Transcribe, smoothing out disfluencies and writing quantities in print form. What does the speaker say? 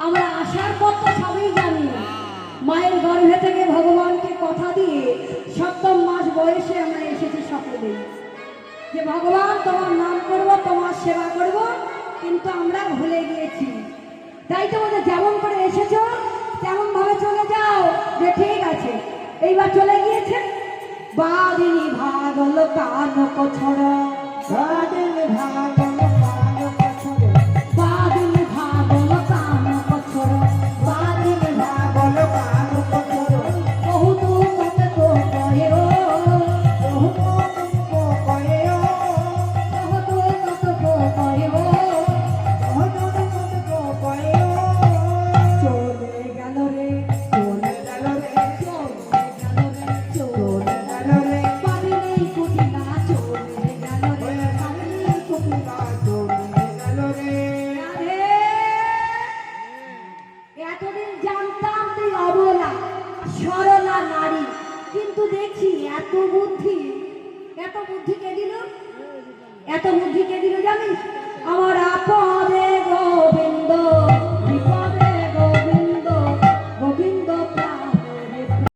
আমরা আসার পর তো সবই জানি, মায়ের গর্ভে থেকে ভগবানকে কথা দিয়ে সপ্তম মাস বয়সে আমরা এসেছি সকলে যে ভগবান তোমার নাম করব, তোমার সেবা করব, কিন্তু আমরা ভুলে গিয়েছি। তাই তো বলে যেমন করে এসেছো তেমন ভাবে চলে যাও, যে ঠিক আছে। এইবার চলে গিয়েছে বাদিনী ভাগল কানক ছড়া, বাদিনী ভাগল এত বুদ্ধি কে দিল জানিস? আমার আপন